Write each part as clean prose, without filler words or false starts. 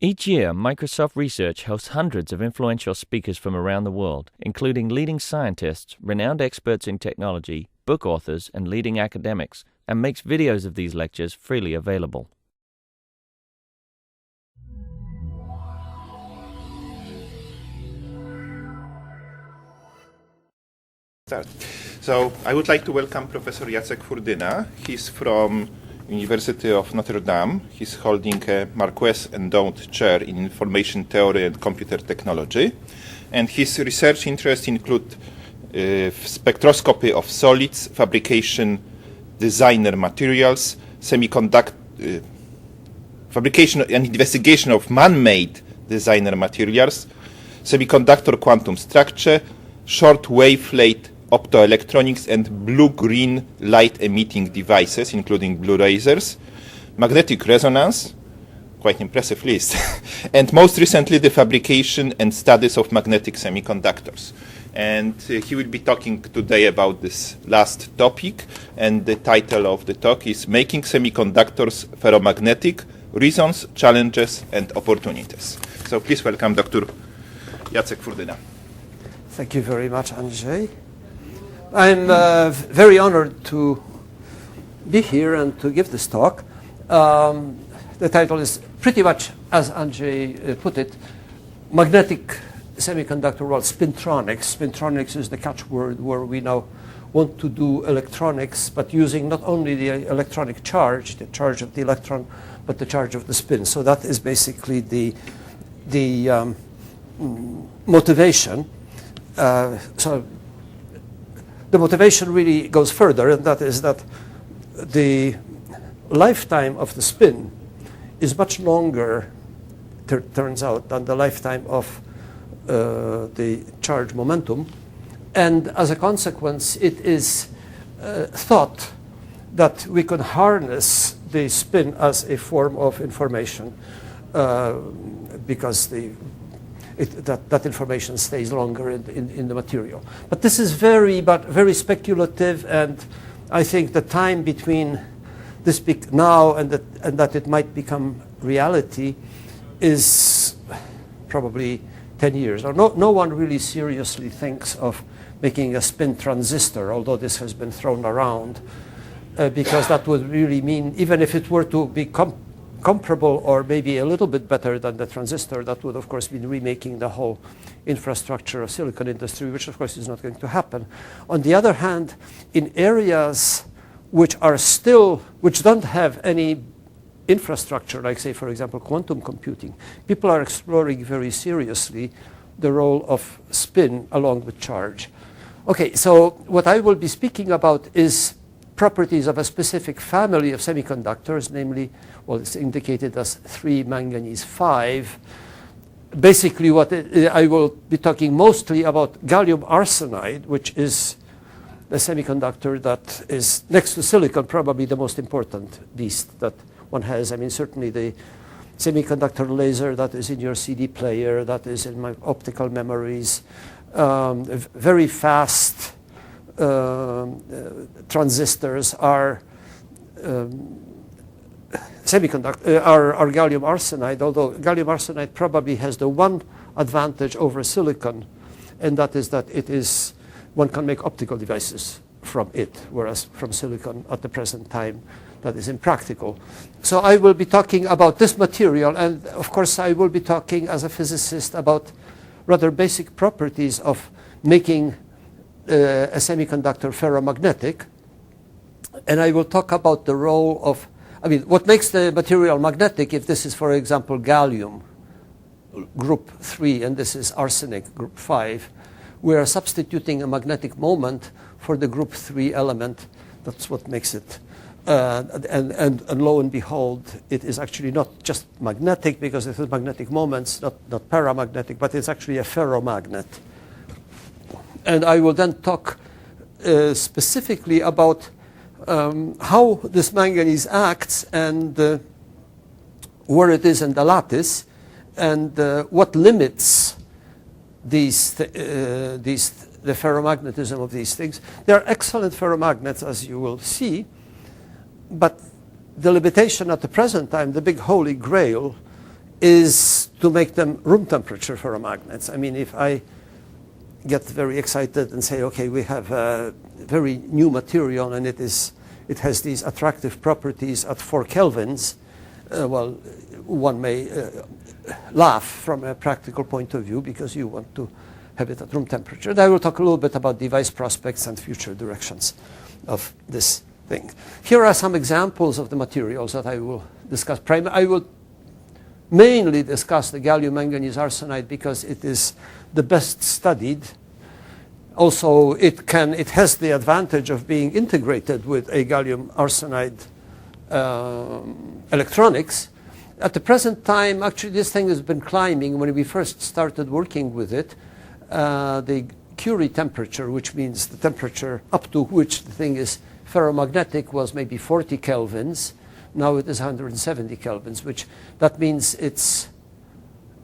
Each year, Microsoft Research hosts hundreds of influential speakers from around the world, including leading scientists, renowned experts in technology, book authors, and leading academics, and makes videos of these lectures freely available. So I would like to welcome Professor Jacek Furdyna. He's from University of Notre Dame. He's holding a Marquess Endowed Chair in Information Theory and Computer Technology. And his research interests include spectroscopy of solids, fabrication designer materials, semiconductor fabrication and investigation of man-made designer materials, semiconductor quantum structure, short wavelength optoelectronics, and blue-green light-emitting devices, including blue lasers, magnetic resonance, quite impressive list, and most recently the fabrication and studies of magnetic semiconductors. And he will be talking today about this last topic, and the title of the talk is Making Semiconductors Ferromagnetic, Reasons, Challenges, and Opportunities. So please welcome Dr. Jacek Furdyna. Thank you very much, Andrzej. I'm very honored to be here and to give this talk. The title is pretty much, as Andrzej put it, Magnetic Semiconductor World, spintronics. Spintronics is the catchword where we now want to do electronics, but using not only the electronic charge, the charge of the electron, but the charge of the spin. So that is basically the motivation. So the motivation really goes further, and that is that the lifetime of the spin is much longer, turns out, than the lifetime of the charge momentum. And as a consequence, it is thought that we can harness the spin as a form of information because that information stays longer in the material. But this is very speculative, and I think the time between this now and that it might become reality is probably 10 years. No one really seriously thinks of making a spin transistor, although this has been thrown around, because that would really mean, even if it were to be comparable or maybe a little bit better than the transistor, that would of course mean remaking the whole infrastructure of silicon industry, which of course is not going to happen. On the other hand, in areas which don't have any infrastructure, like say for example quantum computing, people are exploring very seriously the role of spin along with charge. Okay, so what I will be speaking about is properties of a specific family of semiconductors, namely, well, it's indicated as 3 manganese 5. Basically, I will be talking mostly about gallium arsenide, which is the semiconductor that is, next to silicon, probably the most important beast that one has. I mean, certainly the semiconductor laser that is in your CD player, that is in my optical memories, very fast transistors are are gallium arsenide, although gallium arsenide probably has the one advantage over silicon, and that is that one can make optical devices from it, whereas from silicon at the present time that is impractical. So I will be talking about this material, and of course I will be talking as a physicist about rather basic properties of making a semiconductor ferromagnetic, and I will talk about the role of, what makes the material magnetic. If this is, for example, gallium, group 3, and this is arsenic, group 5, we are substituting a magnetic moment for the group 3 element. That's what makes it. And lo and behold, it is actually not just magnetic, because it has magnetic moments, not paramagnetic, but it's actually a ferromagnet. And I will then talk specifically about how this manganese acts and where it is in the lattice, and what limits the ferromagnetism of these things. They are excellent ferromagnets, as you will see, but the limitation at the present time, the big holy grail, is to make them room temperature ferromagnets. I mean, if I get very excited and say, okay, we have a very new material and it has these attractive properties at 4 kelvins, well, one may laugh from a practical point of view because you want to have it at room temperature. And I will talk a little bit about device prospects and future directions of this thing. Here are some examples of the materials that I will discuss. I will mainly discuss the gallium manganese arsenide because it is the best studied. Also, it has the advantage of being integrated with a gallium arsenide electronics. At the present time, actually, this thing has been climbing. When we first started working with it, the Curie temperature, which means the temperature up to which the thing is ferromagnetic, was maybe 40 kelvins. Now it is 170 kelvins, which that means it's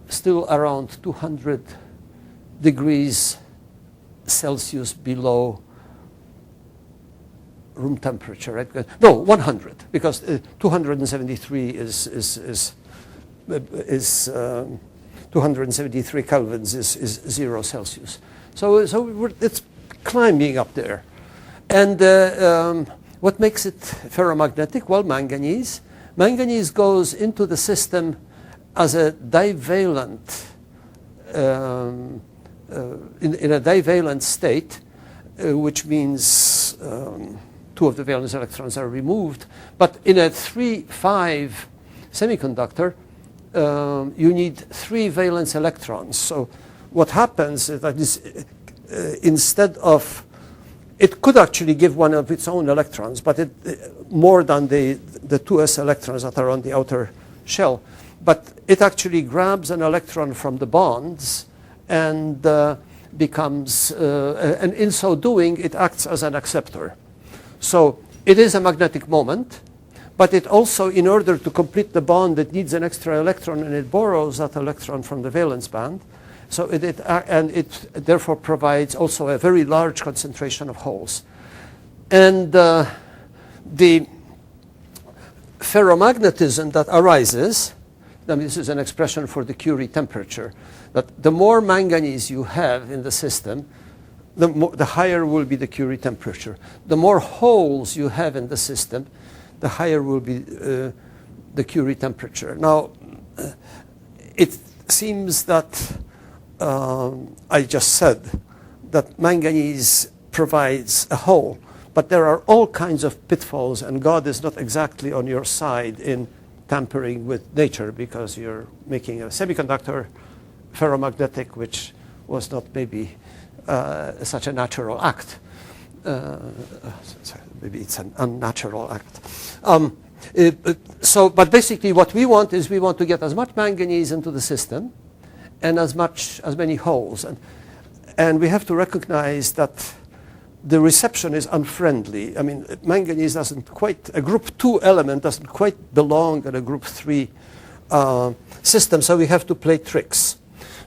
still around 200 degrees Celsius below room temperature, right? No, 100, because 273 is 273 kelvins is 0 Celsius. So it's climbing up there. And what makes it ferromagnetic? Well, manganese. Manganese goes into the system as a divalent, in a divalent state, which means 2 of the valence electrons are removed. But in a 3-5 semiconductor, you need 3 valence electrons. So what happens is that instead of, it could actually give one of its own electrons, but more than the 2s electrons that are on the outer shell. But it actually grabs an electron from the bonds and becomes, and in so doing, it acts as an acceptor. So it is a magnetic moment, but it also, in order to complete the bond, it needs an extra electron, and it borrows that electron from the valence band. So it therefore provides also a very large concentration of holes. And the ferromagnetism that arises, I mean, this is an expression for the Curie temperature, that the more manganese you have in the system, the higher will be the Curie temperature. The more holes you have in the system, the higher will be the Curie temperature. Now, it seems that I just said that manganese provides a hole, but there are all kinds of pitfalls, and God is not exactly on your side in tampering with nature, because you're making a semiconductor ferromagnetic, which was not maybe such a natural act. Maybe it's an unnatural act. But basically what we want is we want to get as much manganese into the system and as many holes. And we have to recognize that the reception is unfriendly. I mean, manganese doesn't quite, a group 2 element doesn't quite belong in a group 3 system, so we have to play tricks.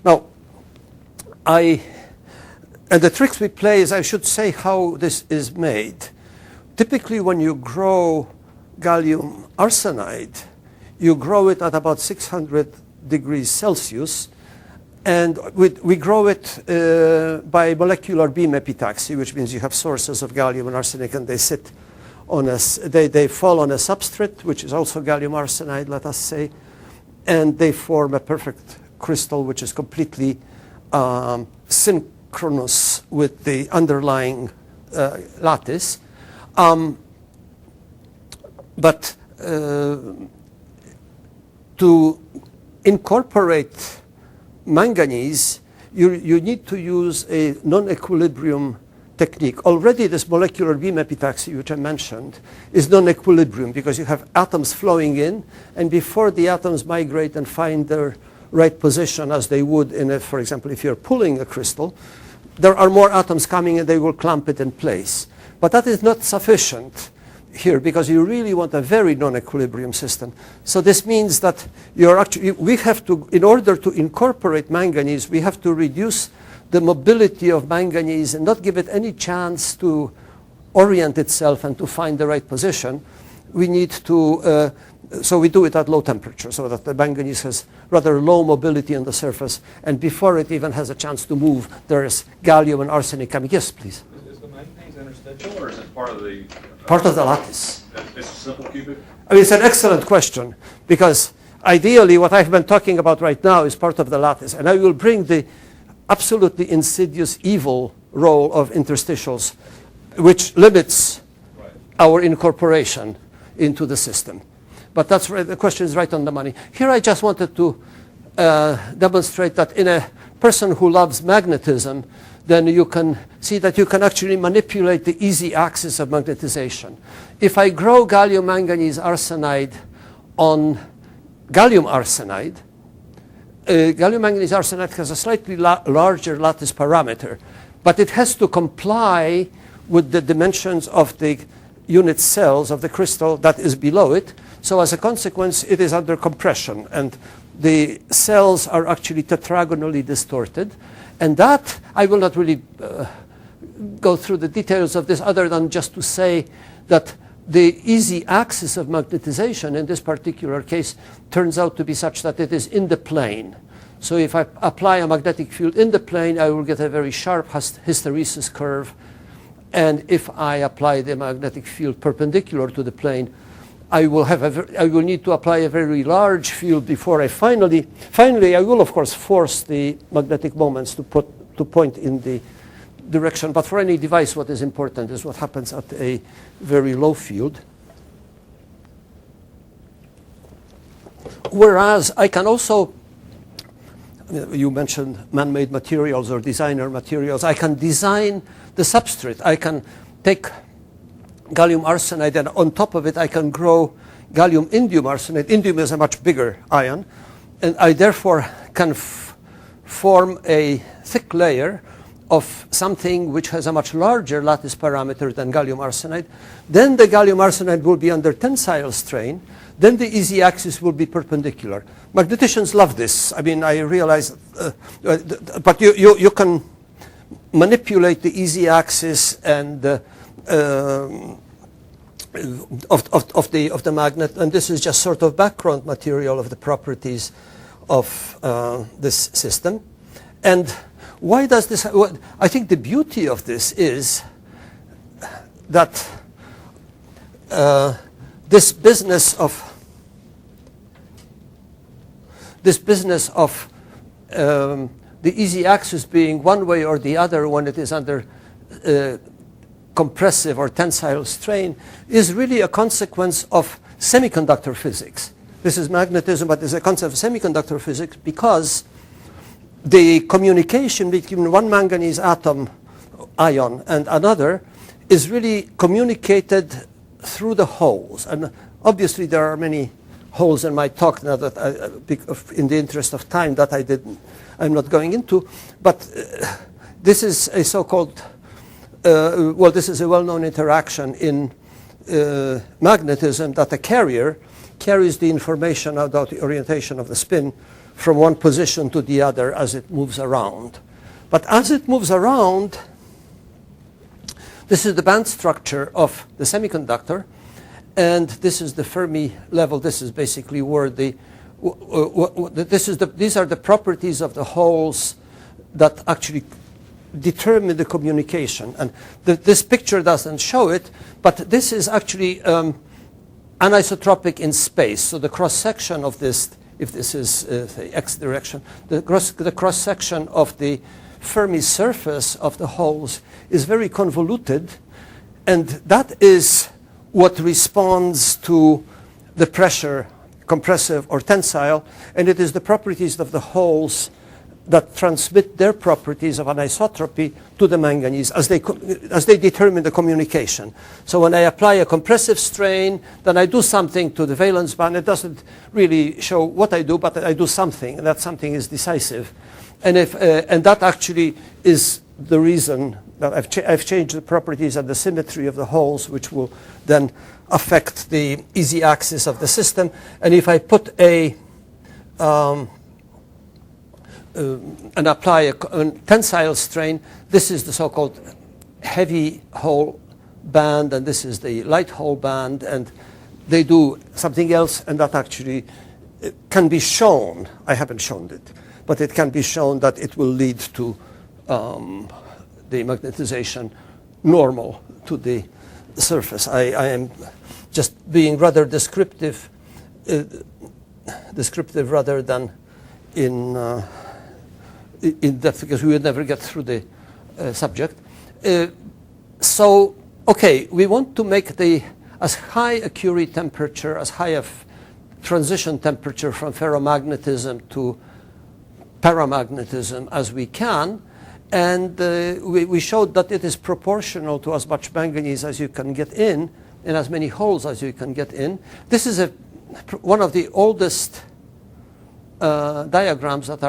Now, and the tricks we play is, I should say how this is made. Typically, when you grow gallium arsenide, you grow it at about 600 degrees Celsius, and we grow it by molecular beam epitaxy, which means you have sources of gallium and arsenic, and they sit on they fall on a substrate, which is also gallium arsenide, let us say, and they form a perfect crystal, which is completely synchronous with the underlying lattice. But to incorporate manganese, you need to use a non-equilibrium technique. Already this molecular beam epitaxy, which I mentioned, is non-equilibrium because you have atoms flowing in, and before the atoms migrate and find their right position, as they would in a, for example, if you're pulling a crystal, there are more atoms coming and they will clamp it in place. But that is not sufficient here, because you really want a very non-equilibrium system. So this means that we have to, in order to incorporate manganese, we have to reduce the mobility of manganese and not give it any chance to orient itself and to find the right position. We need to So we do it at low temperature, so that the manganese has rather low mobility on the surface, and before it even has a chance to move, there is gallium and arsenic coming. Yes, please. Is the manganese interstitial, or is it part of the... Part of the lattice. It's a simple cubic? I mean, it's an excellent question, because ideally what I've been talking about right now is part of the lattice, and I will bring the absolutely insidious evil role of interstitials, which limits our incorporation into the system. But that's right, the question is right on the money. Here I just wanted to demonstrate that in a person who loves magnetism, then you can see that you can actually manipulate the easy axis of magnetization. If I grow gallium manganese arsenide on gallium arsenide, gallium manganese arsenide has a slightly larger lattice parameter, but it has to comply with the dimensions of the unit cells of the crystal that is below it. So as a consequence, it is under compression, and the cells are actually tetragonally distorted. And that, I will not really go through the details of this other than just to say that the easy axis of magnetization in this particular case turns out to be such that it is in the plane. So if I apply a magnetic field in the plane, I will get a very sharp hysteresis curve. And if I apply the magnetic field perpendicular to the plane, I will need to apply a very large field before I finally I will of course force the magnetic moments to point in the direction. But for any device, what is important is what happens at a very low field. Whereas I can also, you mentioned man-made materials or designer materials. I can design the substrate. I can take gallium arsenide, and on top of it I can grow gallium indium arsenide. Indium is a much bigger ion, and I therefore can form a thick layer of something which has a much larger lattice parameter than gallium arsenide. Then the gallium arsenide will be under tensile strain. Then the easy axis will be perpendicular. Magneticians love this. I mean, I realize, but you can manipulate the easy axis and of the magnet, and this is just sort of background material of the properties of this system. And why does this? I think the beauty of this is that this business of the easy axis being one way or the other when it is under compressive or tensile strain is really a consequence of semiconductor physics. This is magnetism, but it's a concept of semiconductor physics, because the communication between one manganese ion and another is really communicated through the holes. And obviously there are many holes in my talk now that in the interest of time that I'm not going into, but this is a so-called this is a well-known interaction in magnetism, that a carrier carries the information about the orientation of the spin from one position to the other as it moves around. But as it moves around, this is the band structure of the semiconductor, and this is the Fermi level. This is basically where these are the properties of the holes that actually determine the communication. And this picture doesn't show it, but this is actually anisotropic in space. So the cross-section of this, if this is the x direction, the cross-section of the Fermi surface of the holes is very convoluted, and that is what responds to the pressure, compressive or tensile, and it is the properties of the holes that transmit their properties of anisotropy to the manganese as they determine the communication. So when I apply a compressive strain, then I do something to the valence band. It doesn't really show what I do, but I do something, and that something is decisive. And that actually is the reason that I've changed the properties and the symmetry of the holes, which will then affect the easy axis of the system. And if I put and apply a tensile strain, this is the so-called heavy hole band, and this is the light hole band, and they do something else, and that actually can be shown. I haven't shown it, but it can be shown that it will lead to the magnetization normal to the surface. I am just being rather descriptive rather than in depth, because we would never get through the subject. So, okay, we want to make as high a Curie temperature, as high a transition temperature from ferromagnetism to paramagnetism as we can. And we showed that it is proportional to as much manganese as you can get in as many holes as you can get in. This is one of the oldest diagrams that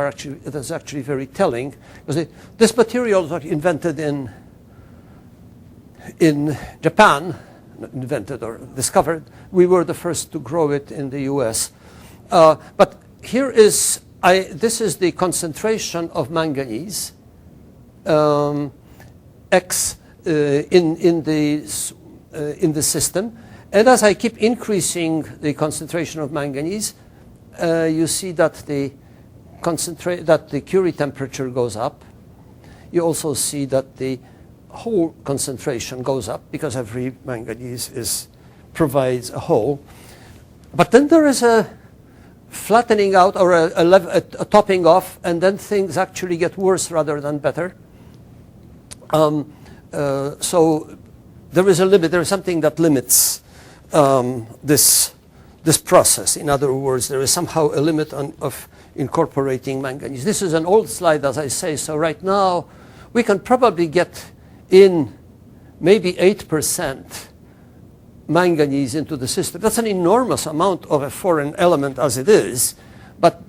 is actually very telling. Because this material was invented in Japan, not invented or discovered. We were the first to grow it in the US. But here this is the concentration of manganese X in the system, and as I keep increasing the concentration of manganese, you see that the Curie temperature goes up. You also see that the hole concentration goes up because every manganese provides a hole. But then there is a flattening out or a topping off, and then things actually get worse rather than better. So there is a limit. There is something that limits this process. In other words, there is somehow a limit of incorporating manganese. This is an old slide, as I say. So right now, we can probably get in maybe 8% manganese into the system. That's an enormous amount of a foreign element as it is, but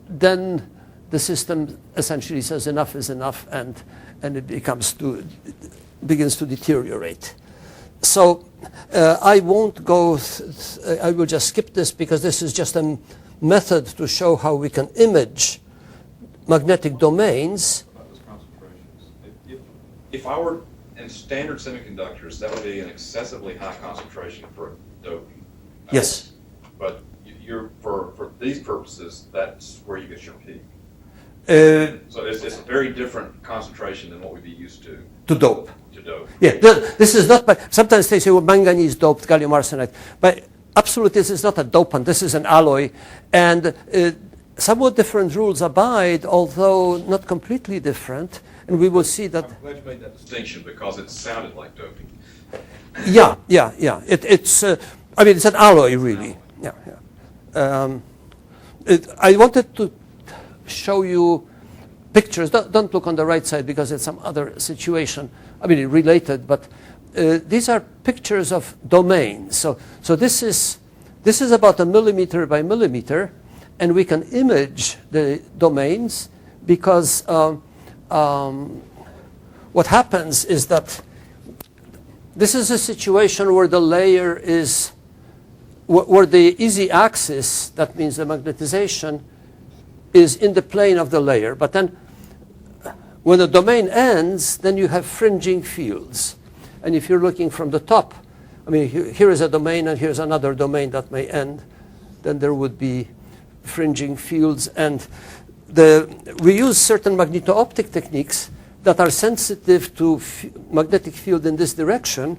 then the system essentially says enough is enough, and it begins to deteriorate. So I won't go. I will just skip this because this is just a method to show how we can image magnetic domains. About those concentrations. If I were in standard semiconductors, that would be an excessively high concentration for a doping. Yes. But for these purposes, that's where you get your peak. So it's a very different concentration than what we'd be used to. To dope. To dope. Yeah, this is not. Sometimes they say, well, manganese doped gallium arsenide, but absolutely, this is not a dopant. This is an alloy, and somewhat different rules abide, although not completely different. And we will see that. I'm glad you made that distinction because it sounded like doping. Yeah. It's. I mean, it's an alloy, really. Yeah. I wanted to show you pictures. Don't look on the right side because it's some other situation. I mean, related, but these are pictures of domains. So this is about 1 millimeter by millimeter, and we can image the domains because what happens is that this is a situation where the layer is where the easy axis, that means the magnetization, is in the plane of the layer. But then when the domain ends, then you have fringing fields. And if you're looking from the top, I mean, here is a domain and here's another domain that may end, then there would be fringing fields. And we use certain magneto-optic techniques that are sensitive to magnetic field in this direction,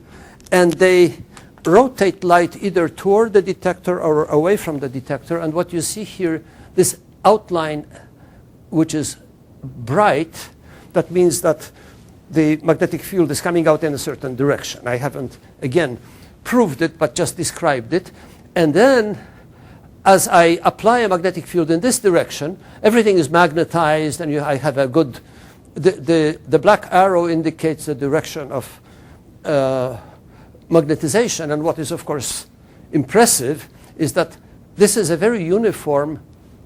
and they rotate light either toward the detector or away from the detector. And what you see here, this outline, which is bright, that means that the magnetic field is coming out in a certain direction. I haven't, again, proved it, but just described it. And then, as I apply a magnetic field in this direction, everything is magnetized, and I have a good... The black arrow indicates the direction of magnetization, and what is, of course, impressive is that this is a very uniform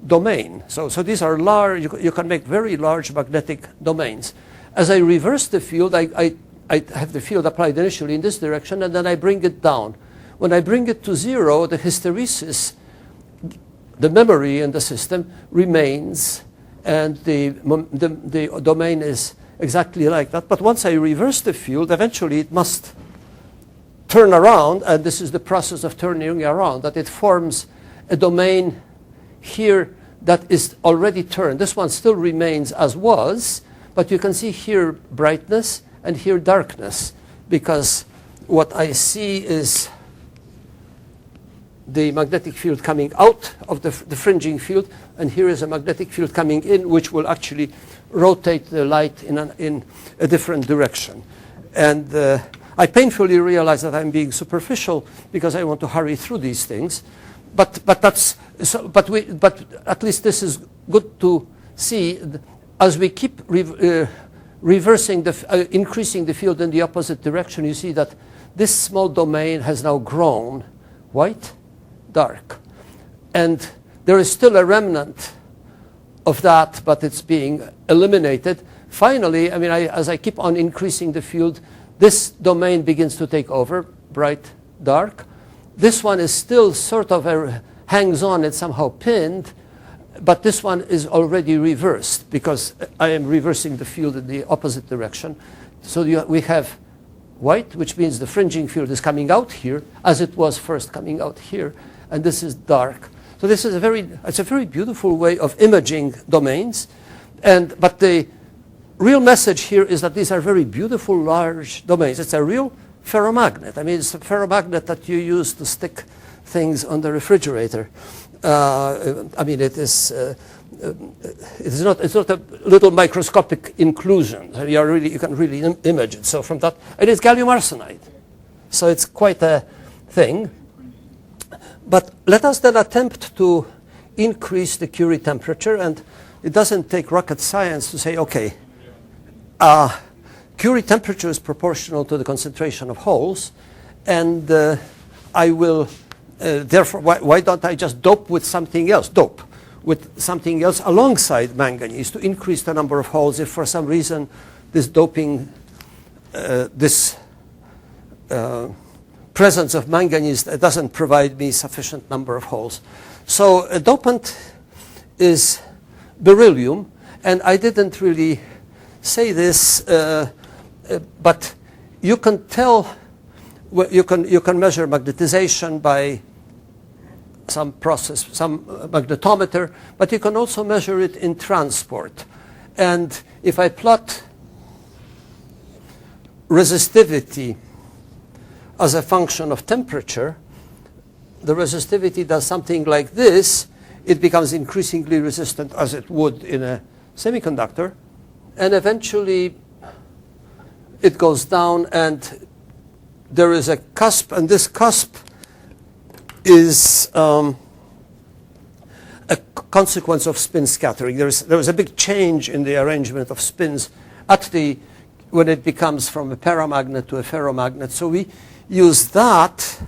domain. So these are large, you can make very large magnetic domains. As I reverse the field, I have the field applied initially in this direction, and then I bring it down. When I bring it to zero, the hysteresis, the memory in the system, remains, and the domain is exactly like that. But once I reverse the field, eventually it must turn around, and this is the process of turning around, that it forms a domain here that is already turned. This one still remains as was, but you can see here brightness and here darkness, because what I see is the magnetic field coming out of the fringing field, and here is a magnetic field coming in, which will actually rotate the light in a different direction. And I painfully realize that I'm being superficial because I want to hurry through these things, but at least this is good to see. As we keep reversing increasing the field in the opposite direction, you see that this small domain has now grown white, dark, and there is still a remnant of that, but it's being eliminated. Finally, I mean, as I keep on increasing the field, this domain begins to take over, bright, dark. This one is still sort of hangs on, it's somehow pinned, but this one is already reversed because I am reversing the field in the opposite direction. So we have white, which means the fringing field is coming out here, as it was first coming out here, and this is dark. So this is it's a very beautiful way of imaging domains, but the real message here is that these are very beautiful large domains. It's a real ferromagnet. I mean, it's a ferromagnet that you use to stick things on the refrigerator. I mean, it's not a little microscopic inclusion. You can really image it. So from that, it is gallium arsenide. So it's quite a thing. But let us then attempt to increase the Curie temperature, and it doesn't take rocket science to say, okay, Curie temperature is proportional to the concentration of holes, and I will, therefore, why don't I just dope with something else? Dope with something else alongside manganese to increase the number of holes if for some reason this doping, presence of manganese doesn't provide me sufficient number of holes. So a dopant is beryllium, and I didn't really say this, but you can tell, you can measure magnetization by some process, some magnetometer, but you can also measure it in transport. And if I plot resistivity as a function of temperature, the resistivity does something like this. It becomes increasingly resistant as it would in a semiconductor, and eventually it goes down, and there is a cusp, and this cusp is a consequence of spin scattering. There is a big change in the arrangement of spins when it becomes from a paramagnet to a ferromagnet. So we use that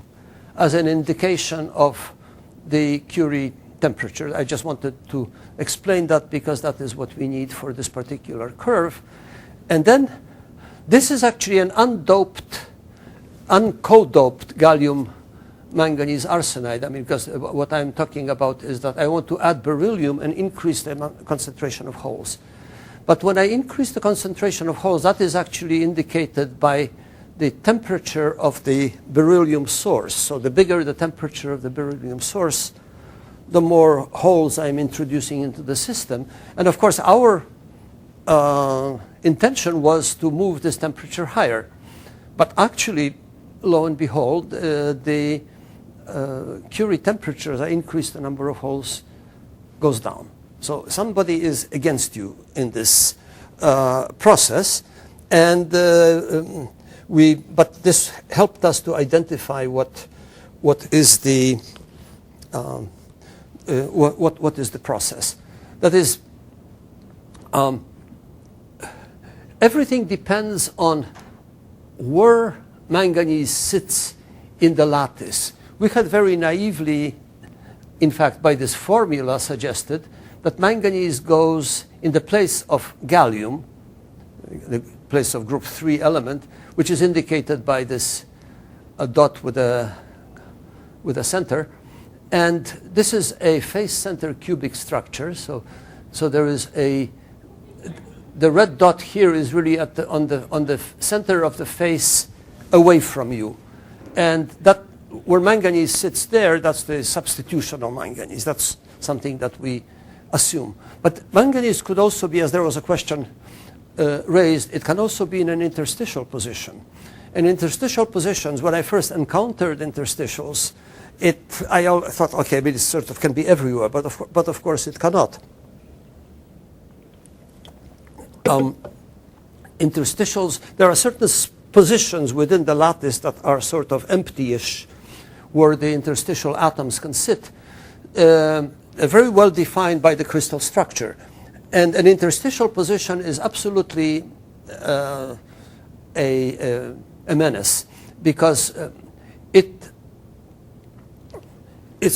as an indication of the Curie temperature. I just wanted to explain that because that is what we need for this particular curve. And then this is actually an undoped, uncodoped gallium manganese arsenide. I mean, because what I'm talking about is that I want to add beryllium and increase the concentration of holes. But when I increase the concentration of holes, that is actually indicated by the temperature of the beryllium source. So the bigger the temperature of the beryllium source, the more holes I'm introducing into the system. And of course, our intention was to move this temperature higher. But actually, lo and behold, the Curie temperature, as I increase the number of holes, goes down. So somebody is against you in this process. And but this helped us to identify what is the what is the process. That is, everything depends on where manganese sits in the lattice. We had very naively, in fact, by this formula suggested that manganese goes in the place of gallium, the place of group 3 element, which is indicated by this dot with a center. And this is a face center cubic structure. So there is the red dot here is really on the center of the face away from you. And that where manganese sits there, that's the substitutional manganese. That's something that we assume. But manganese could also be, as there was a question raised, it can also be in an interstitial position. In interstitial positions, when I first encountered interstitials, I thought, okay, but it sort of can be everywhere, but of course it cannot. Interstitials, there are certain positions within the lattice that are sort of empty-ish, where the interstitial atoms can sit, very well defined by the crystal structure. And an interstitial position is absolutely a menace, because it's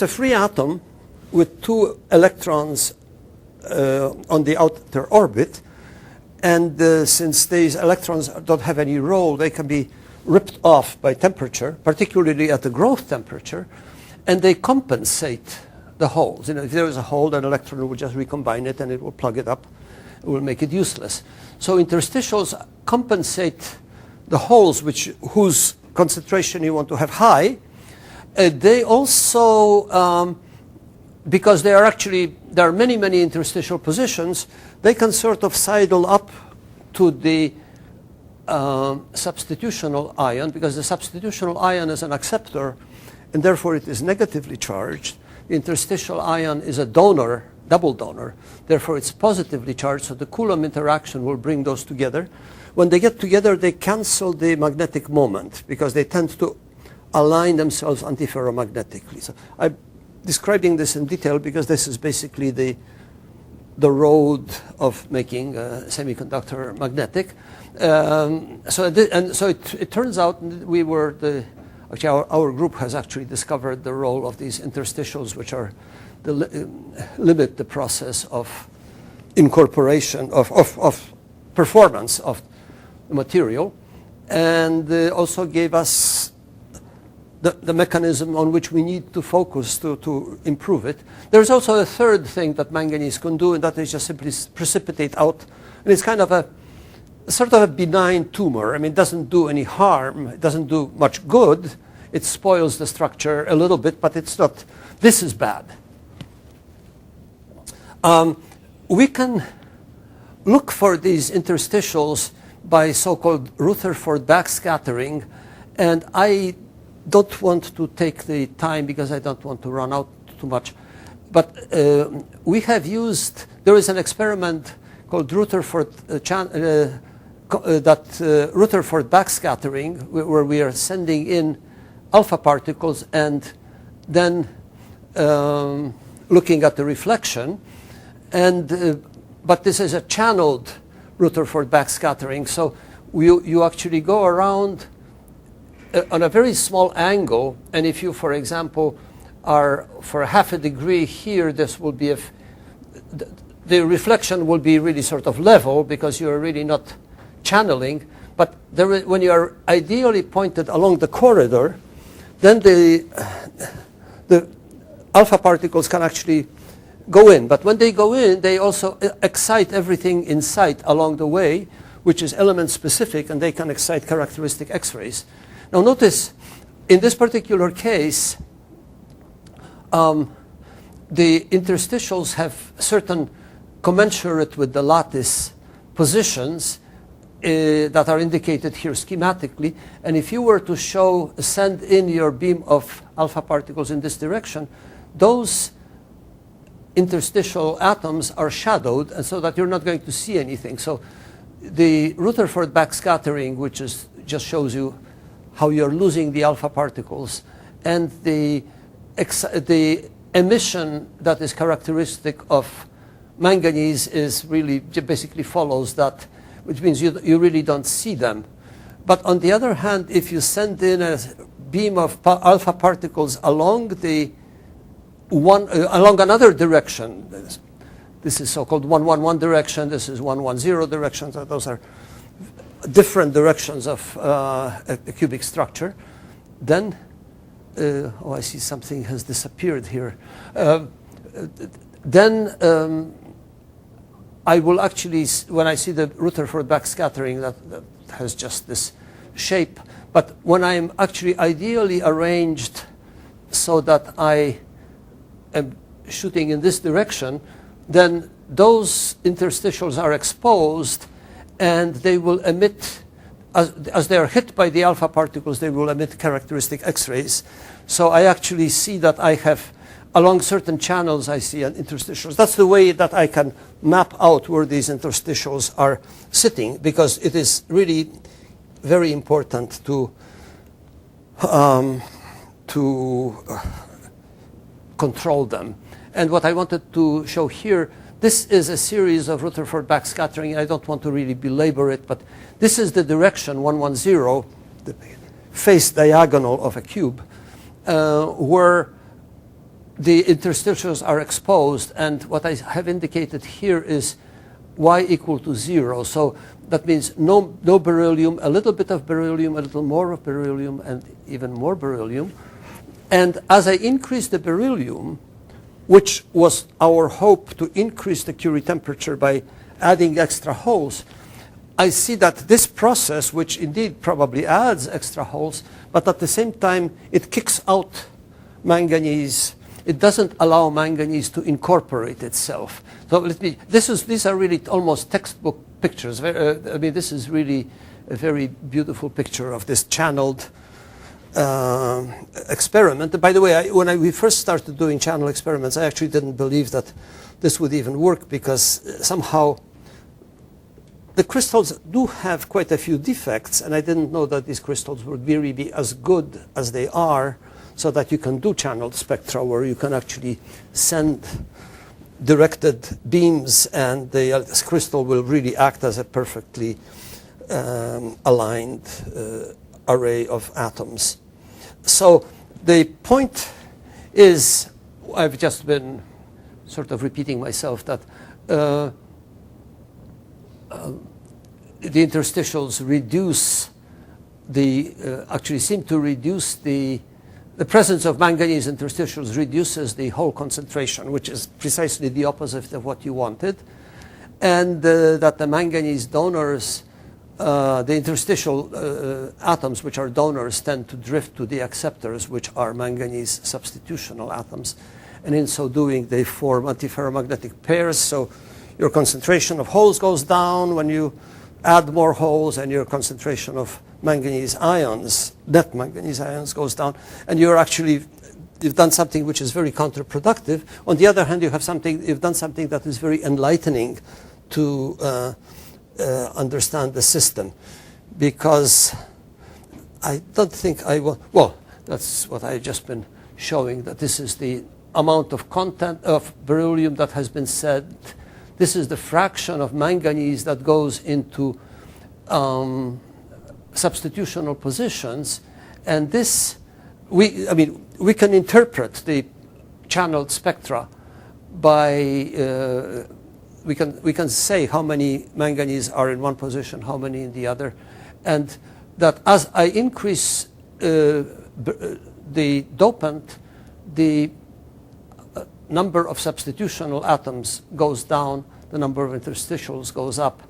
a free atom with 2 electrons on the outer orbit, and since these electrons don't have any role, they can be ripped off by temperature, particularly at the growth temperature, and they compensate the holes. If there is a hole, an electron will just recombine it and it will plug it up. It will make it useless. So interstitials compensate the holes whose concentration you want to have high. They also, because there are many, many interstitial positions, they can sort of sidle up to the substitutional ion, because the substitutional ion is an acceptor, and therefore it is negatively charged. The interstitial ion is a donor, double donor, therefore it's positively charged, so the Coulomb interaction will bring those together. When they get together, they cancel the magnetic moment, because they tend to align themselves antiferromagnetically. So I'm describing this in detail because this is basically the road of making a semiconductor magnetic. So it turns out our group has actually discovered the role of these interstitials, which are limit the process of incorporation of performance of the material, and also gave us the mechanism on which we need to focus to improve it. There's also a third thing that manganese can do, and that is just simply precipitate out. And it's kind of a sort of a benign tumor. I mean, it doesn't do any harm. It doesn't do much good. It spoils the structure a little bit, but it's not, this is bad. We can look for these interstitials by so-called Rutherford backscattering, and I don't want to take the time because I don't want to run out too much. But we have used, there is an experiment called Rutherford Rutherford backscattering, where we are sending in alpha particles and then looking at the reflection. And but this is a channeled Rutherford backscattering, so you actually go around on a very small angle, and if you, for example, are for half a degree here, this will be the reflection will be really sort of level because you're really not channeling. But when you are ideally pointed along the corridor, then the alpha particles can actually go in. But when they go in, they also excite everything in sight along the way, which is element specific, and they can excite characteristic X-rays. Now notice, in this particular case, the interstitials have certain commensurate with the lattice positions that are indicated here schematically. And if you were to send in your beam of alpha particles in this direction, those interstitial atoms are shadowed, and so that you're not going to see anything. So the Rutherford backscattering, which just shows you how you're losing the alpha particles, and the emission that is characteristic of manganese is really basically follows that, which means you really don't see them. But on the other hand, if you send in a beam of alpha particles along along another direction, this is so-called 111 direction, this is 110 direction, so those are different directions of a cubic structure, then, I see something has disappeared here. Then I will actually, when I see the Rutherford backscattering, that has just this shape, But when I'm actually ideally arranged so that I am shooting in this direction, then those interstitials are exposed and they will emit, as they are hit by the alpha particles, they will emit characteristic X-rays. So I actually see that I have, along certain channels, I see an interstitials. That's the way that I can map out where these interstitials are sitting, because it is really very important to control them. And what I wanted to show here, this is a series of Rutherford backscattering. I don't want to really belabor it, but this is the direction 110, the face diagonal of a cube, where the interstitials are exposed. And what I have indicated here is y equal to 0. So that means no beryllium, a little bit of beryllium, a little more of beryllium, and even more beryllium. And as I increase the beryllium, which was our hope to increase the Curie temperature by adding extra holes, I see that this process, which indeed probably adds extra holes, but at the same time it kicks out manganese. It doesn't allow manganese to incorporate itself. So these are really almost textbook pictures. I mean, this is really a very beautiful picture of this channeled experiment. By the way, when we first started doing channel experiments, I actually didn't believe that this would even work, because somehow the crystals do have quite a few defects, and I didn't know that these crystals would really be as good as they are, so that you can do channeled spectra where you can actually send directed beams and the crystal will really act as a perfectly aligned array of atoms. So the point is, I've just been sort of repeating myself, that the interstitials reduce actually seem to reduce the presence of manganese interstitials reduces the hole concentration, which is precisely the opposite of what you wanted, and that the manganese donors, the interstitial atoms which are donors, tend to drift to the acceptors, which are manganese substitutional atoms, and in so doing they form antiferromagnetic pairs. So your concentration of holes goes down when you add more holes, and your concentration of manganese ions, net manganese ions, goes down, and you've done something which is very counterproductive. On the other hand, you've done something that is very enlightening to understand the system, because I don't think well, that's what I've just been showing, that this is the amount of content of beryllium that has been said. This is the fraction of manganese that goes into substitutional positions, and this, we can interpret the channeled spectra by we can say how many manganese are in one position, how many in the other, and that as I increase the dopant, the number of substitutional atoms goes down, the number of interstitials goes up.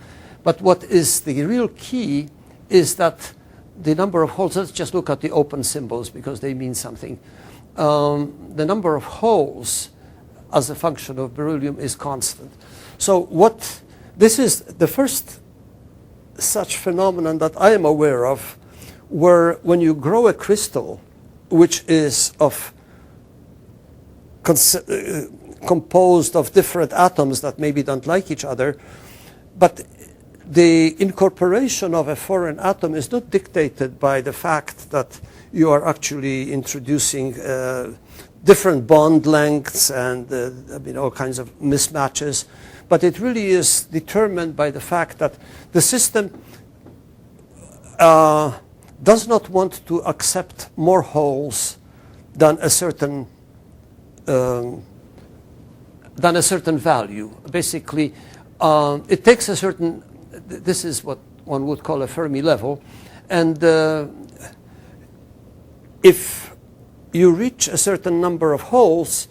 But what is the real key is that the number of holes, let's just look at the open symbols because they mean something. The number of holes as a function of beryllium is constant. So this is the first such phenomenon that I am aware of, where when you grow a crystal which is composed of different atoms that maybe don't like each other, but the incorporation of a foreign atom is not dictated by the fact that you are actually introducing different bond lengths and all kinds of mismatches, but it really is determined by the fact that the system does not want to accept more holes than a certain value. Basically, it takes a certain, this is what one would call a Fermi level, and if you reach a certain number of holes,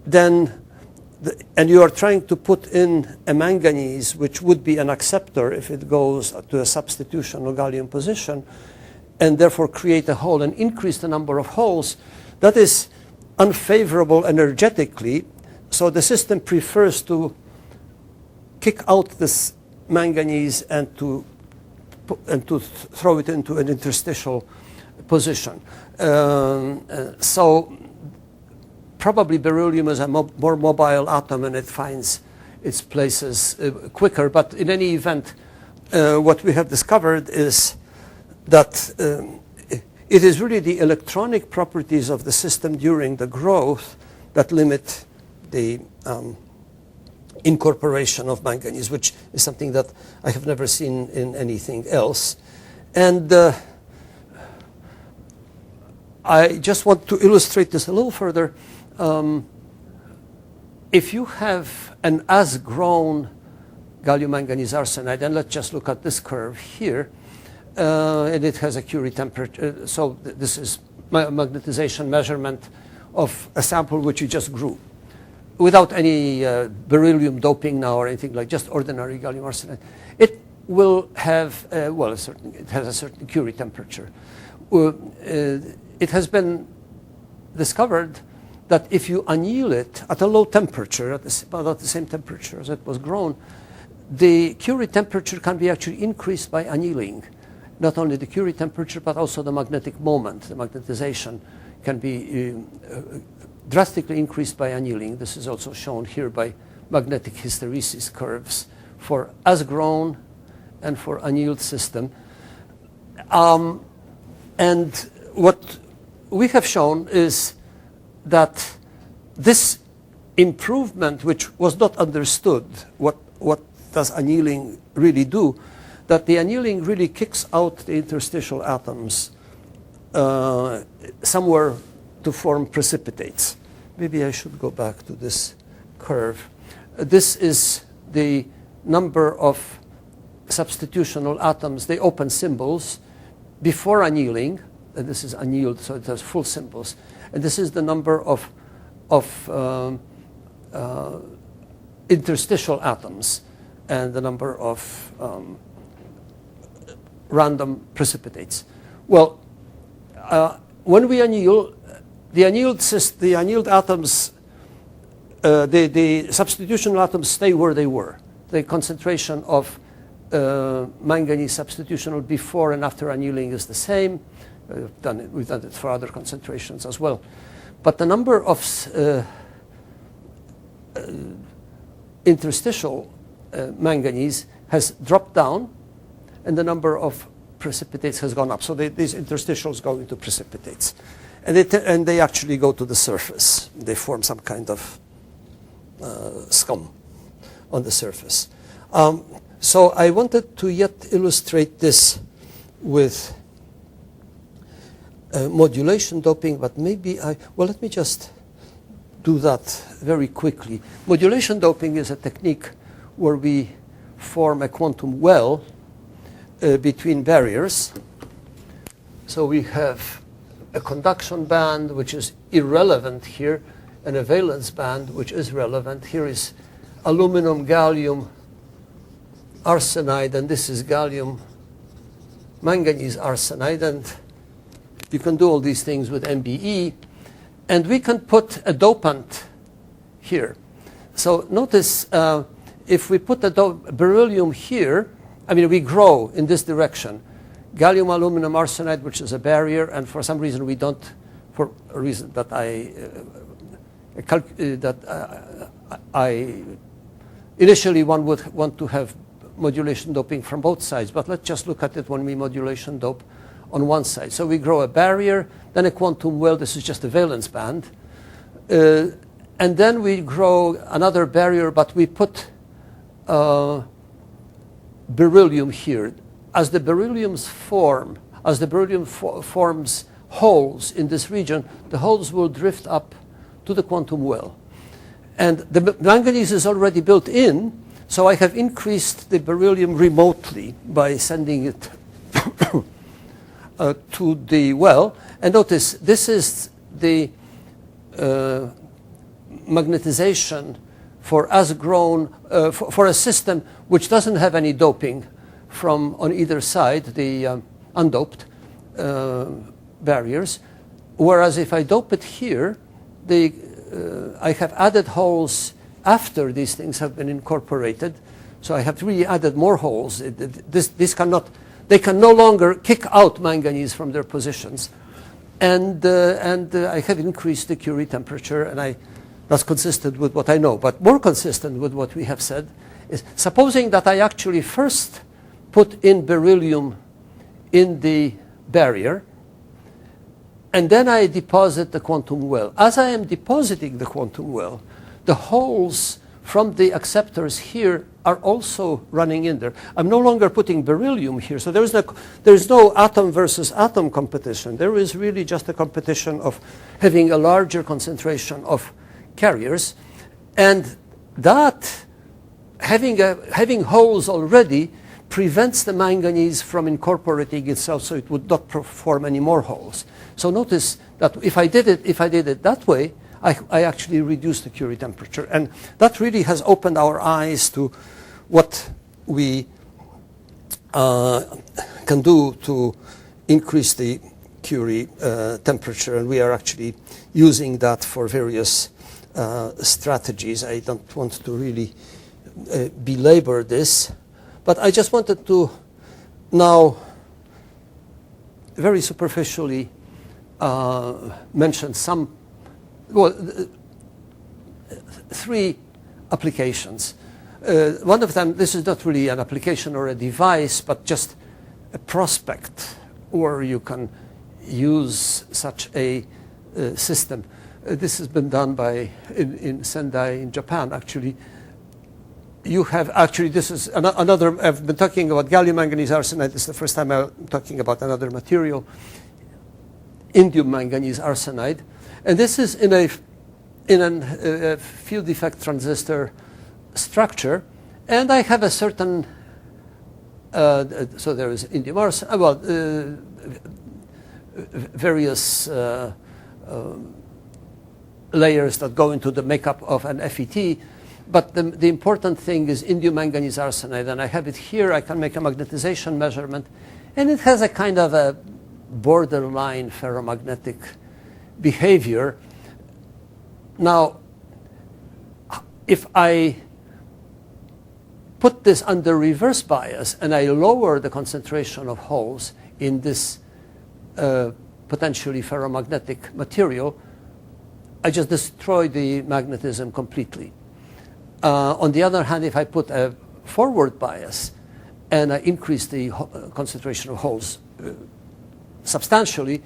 then and you are trying to put in a manganese, which would be an acceptor if it goes to a substitutional gallium position, and therefore create a hole and increase the number of holes, that is unfavorable energetically. So the system prefers to kick out this manganese and to throw it into an interstitial position. So probably beryllium is a more mobile atom, and it finds its places quicker. But in any event, what we have discovered is that it is really the electronic properties of the system during the growth that limit the incorporation of manganese, which is something that I have never seen in anything else. And I just want to illustrate this a little further. If you have an as-grown gallium manganese arsenide, and let's just look at this curve here, and it has a Curie temperature. So this is magnetization measurement of a sample which you just grew, without any beryllium doping now or anything, like just ordinary gallium arsenide. It will have it has a certain Curie temperature. It has been discovered that if you anneal it at a low temperature, about the same temperature as it was grown, the Curie temperature can be actually increased by annealing. Not only the Curie temperature, but also the magnetic moment. The magnetization can be drastically increased by annealing. This is also shown here by magnetic hysteresis curves for as-grown and for annealed system. And what we have shown is that this improvement, which was not understood, what does annealing really do, that the annealing really kicks out the interstitial atoms somewhere to form precipitates. Maybe I should go back to this curve. This is the number of substitutional atoms, the open symbols, before annealing. And this is annealed, so it has full symbols. And this is the number of interstitial atoms and the number of random precipitates. Well, when we anneal, the annealed atoms, the substitutional atoms stay where they were. The concentration of manganese substitutional before and after annealing is the same. We've done it for other concentrations as well. But the number of interstitial manganese has dropped down, and the number of precipitates has gone up. So these interstitials go into precipitates. And they actually go to the surface. They form some kind of scum on the surface. So I wanted to yet illustrate this with modulation doping, but maybe let me just do that very quickly. Modulation doping is a technique where we form a quantum well between barriers. So we have a conduction band, which is irrelevant here, and a valence band, which is relevant. Here is aluminum gallium arsenide, and this is gallium manganese arsenide, and you can do all these things with MBE, and we can put a dopant here. So notice if we put beryllium here, we grow in this direction. Gallium aluminum arsenide, which is a barrier, and for some reason we don't, for a reason that I initially one would want to have modulation doping from both sides, but let's just look at it when we modulation dope on one side. So we grow a barrier, then a quantum well. This is just a valence band. And then we grow another barrier, but we put beryllium here. As the berylliums form, as the beryllium forms holes in this region, the holes will drift up to the quantum well. And the manganese is already built in, so I have increased the beryllium remotely by sending it to the well. And notice, this is the magnetization for as-grown, for a system which doesn't have any doping from on either side, the undoped. barriers, whereas if I dope it here, I have added holes after these things have been incorporated. So I have really added more holes. They can no longer kick out manganese from their positions. And I have increased the Curie temperature, and that's consistent with what I know. But more consistent with what we have said is, supposing that I actually first put in beryllium in the barrier, and then I deposit the quantum well. As I am depositing the quantum well, the holes from the acceptors here are also running in there. I'm no longer putting beryllium here, so there is no atom versus atom competition. There is really just a competition of having a larger concentration of carriers, and that having holes already prevents the manganese from incorporating itself, so it would not form any more holes. So notice that if I did it that way, I actually reduced the Curie temperature, and that really has opened our eyes to what we can do to increase the Curie temperature, and we are actually using that for various strategies. I don't want to really belabor this, but I just wanted to now very superficially mention some, three applications. One of them, this is not really an application or a device, but just a prospect where you can use such a system. This has been done in Sendai in Japan, actually. You have actually, this is another, I've been talking about gallium manganese arsenide. This is the first time I'm talking about another material, indium manganese arsenide. And this is in a field effect transistor structure. And I have a certain, so there is indium arsenide, various layers that go into the makeup of an FET. But the important thing is indium manganese arsenide, and I have it here. I can make a magnetization measurement, and it has a kind of a borderline ferromagnetic behavior. Now, if I put this under reverse bias and I lower the concentration of holes in this potentially ferromagnetic material, I just destroy the magnetism completely. On the other hand, if I put a forward bias and I increase the concentration of holes substantially,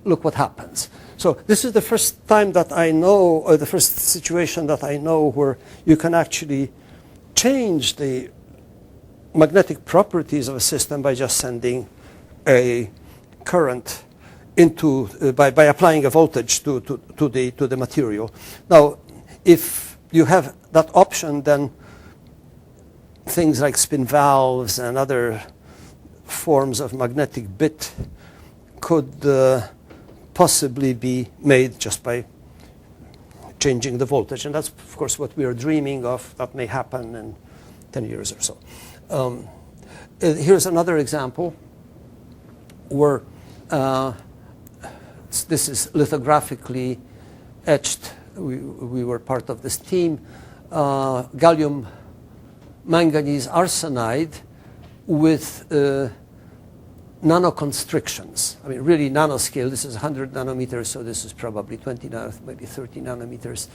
look what happens. So this is the first time that I know, or the first situation that I know where you can actually change the magnetic properties of a system by just sending a current into, by applying a voltage to the material. Now, if you have that option, then things like spin valves and other forms of magnetic bit could possibly be made just by changing the voltage. And that's, of course, what we are dreaming of. That may happen in 10 years or so. Here's another example where this is lithographically etched. We were part of this team. Gallium manganese arsenide with nanoconstrictions. I mean, really nanoscale. This is 100 nanometers, so this is probably 20, maybe 30 nanometers.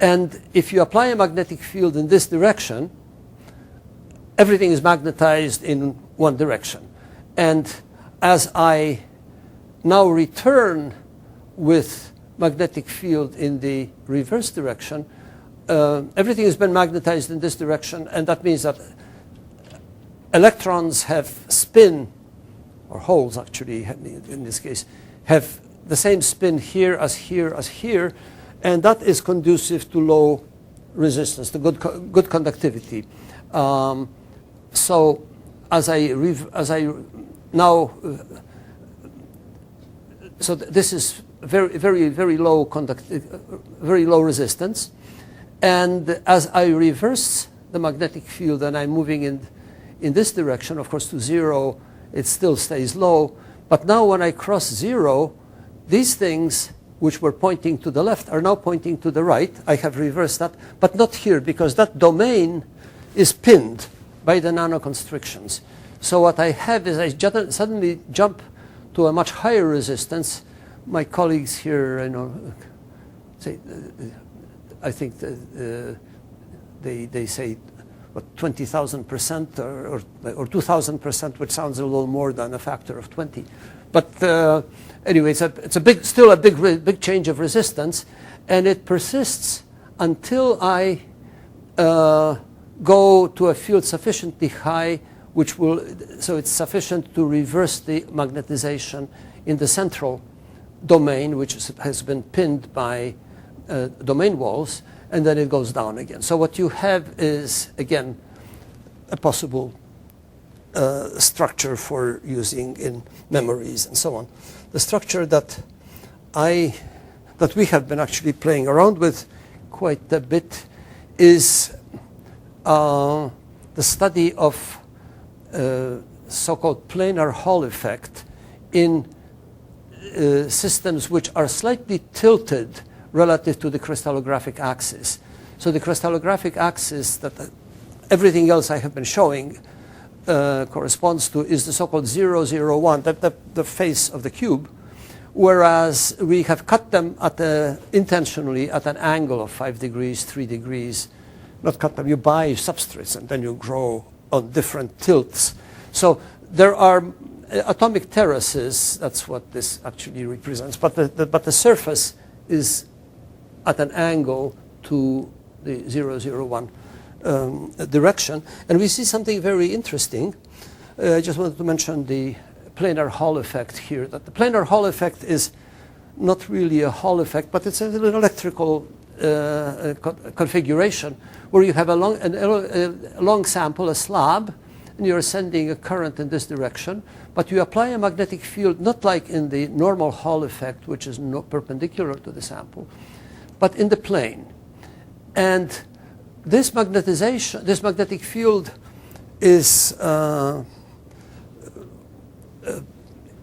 And if you apply a magnetic field in this direction, everything is magnetized in one direction. And as I now return with magnetic field in the reverse direction, everything has been magnetized in this direction, and that means that electrons have spin, or holes actually in this case, have the same spin here as here as here, and that is conducive to low resistance, to good conductivity. So as I now, so this is very low very low resistance, and as I reverse the magnetic field and I'm moving in this direction, of course to zero, it still stays low, But now when I cross 0, these things which were pointing to the left are now pointing to the right. I have reversed that, but not here, because that domain is pinned by the nanoconstrictions. So what I have is I suddenly jump to a much higher resistance. My colleagues here, say, I think they say, what, 20,000% or 2,000%, which sounds a little more than a factor of 20. But anyway, it's still a big change of resistance, and it persists until I go to a field sufficiently high, so it's sufficient to reverse the magnetization in the central domain, which has been pinned by domain walls, and then it goes down again. So what you have is, again, a possible structure for using in memories and so on. The structure that we have been actually playing around with quite a bit is the study of so-called planar Hall effect in systems which are slightly tilted relative to the crystallographic axis. So the crystallographic axis that everything else I have been showing corresponds to is the so-called 0, 0, 1, the face of the cube, whereas we have cut them intentionally at an angle of 5 degrees, 3 degrees. Not cut them, you buy substrates and then you grow on different tilts. So there are atomic terraces, that's what this actually represents, but the surface is at an angle to the 0, 0, 1 direction. And we see something very interesting. I just wanted to mention the planar Hall effect here. That the planar Hall effect is not really a Hall effect, but it's an electrical configuration where you have a long sample, a slab, and you're sending a current in this direction, but you apply a magnetic field, not like in the normal Hall effect, which is perpendicular to the sample, but in the plane. And this magnetization, this magnetic field is,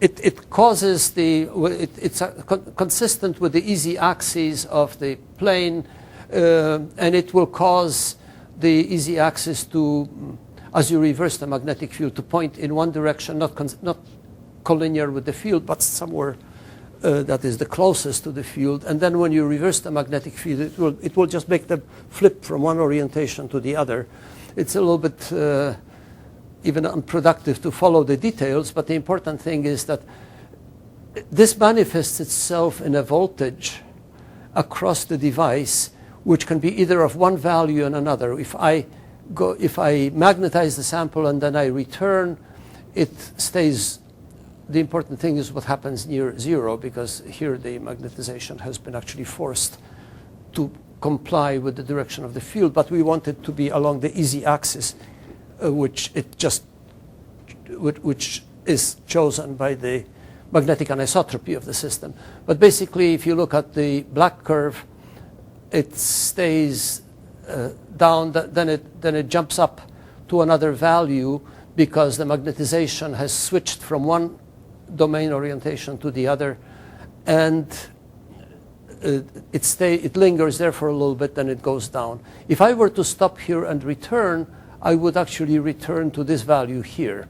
it causes it's consistent with the easy axis of the plane, and it will cause the easy axis to, as you reverse the magnetic field, to point in one direction, not collinear with the field, but somewhere that is the closest to the field. And then when you reverse the magnetic field, it will just make them flip from one orientation to the other. It's a little bit even unproductive to follow the details, but the important thing is that this manifests itself in a voltage across the device, which can be either of one value and another. If I magnetize the sample and then I return, it stays. The important thing is what happens near 0, because here the magnetization has been actually forced to comply with the direction of the field, but we want it to be along the easy axis, which is chosen by the magnetic anisotropy of the system. But basically, if you look at the black curve, it stays down, then it jumps up to another value because the magnetization has switched from one domain orientation to the other, and it lingers there for a little bit, then it goes down. If I were to stop here and return, I would actually return to this value here.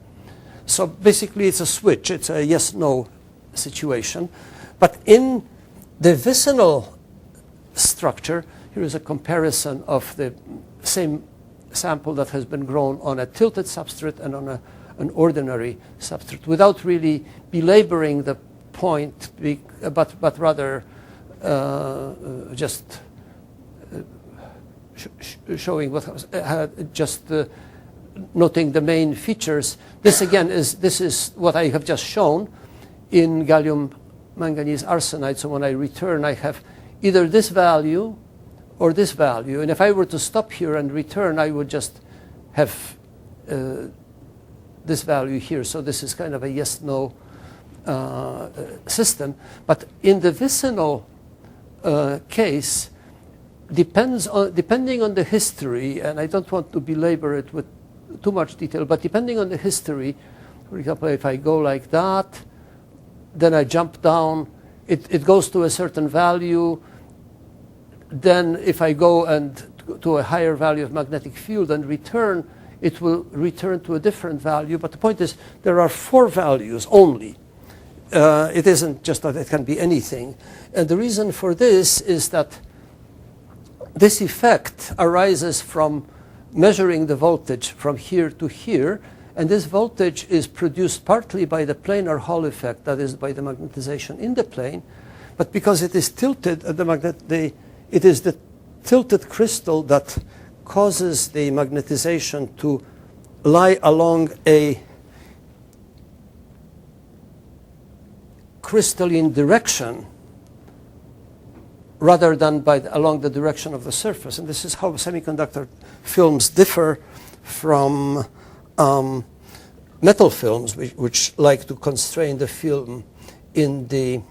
So basically it's a switch, it's a yes-no situation. But in the vicinal structure, here is a comparison of the same sample that has been grown on a tilted substrate and on an ordinary substrate, without really belaboring the point, but rather just showing what just noting the main features. This again is what I have just shown in gallium manganese arsenide. So when I return, I have either this value or this value, and if I were to stop here and return, I would just have this value here. So this is kind of a yes-no system. But in the vicinal case, depending on the history, and I don't want to belabor it with too much detail, but depending on the history, for example, if I go like that, then I jump down. It goes to a certain value. Then if I go and to a higher value of magnetic field and return, it will return to a different value. But the point is, there are 4 values only. It isn't just that it can be anything. And the reason for this is that this effect arises from measuring the voltage from here to here. And this voltage is produced partly by the planar Hall effect, that is, by the magnetization in the plane. But because it is tilted, it is the tilted crystal that causes the magnetization to lie along a crystalline direction rather than along the direction of the surface. And this is how semiconductor films differ from metal films, which like to constrain the film in the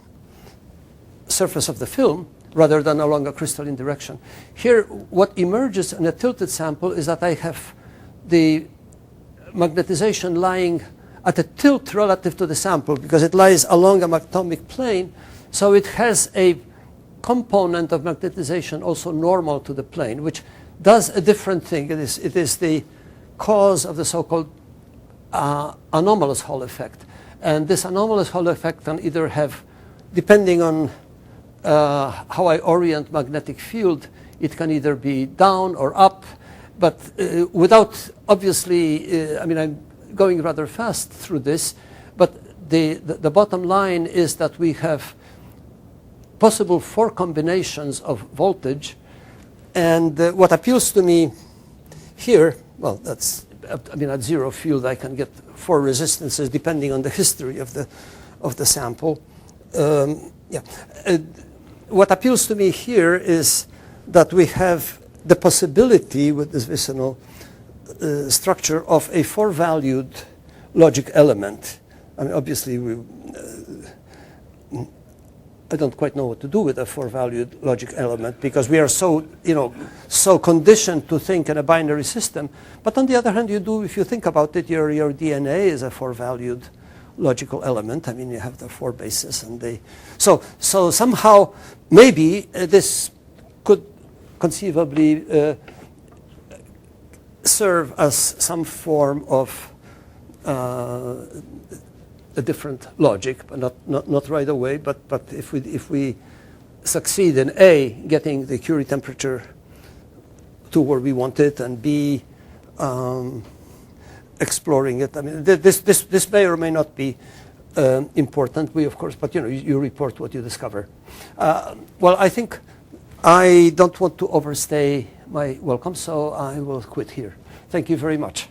surface of the film rather than along a crystalline direction. Here, what emerges in a tilted sample is that I have the magnetization lying at a tilt relative to the sample because it lies along a atomic plane, so it has a component of magnetization also normal to the plane, which does a different thing. It is the cause of the so-called anomalous Hall effect. And this anomalous Hall effect can either have, depending on how I orient magnetic field, it can either be down or up, but without, obviously, I mean, I'm going rather fast through this, but the bottom line is that we have possible 4 combinations of voltage, and what appeals to me here, well, that's, I mean, at 0 field I can get 4 resistances depending on the history of the sample. What appeals to me here is that we have the possibility with this vicinal structure of a 4-valued logic element. I mean, obviously, I don't quite know what to do with a 4-valued logic element because we are so, so conditioned to think in a binary system. But on the other hand, you do, if you think about it, your DNA is a 4-valued logical element. I mean, you have the 4 bases, and so somehow maybe this could conceivably serve as some form of a different logic, but not right away. But if we succeed in A, getting the Curie temperature to where we want it, and B, exploring it. I mean, this may or may not be important. We, of course, but you report what you discover. Well, I think I don't want to overstay my welcome, so I will quit here. Thank you very much.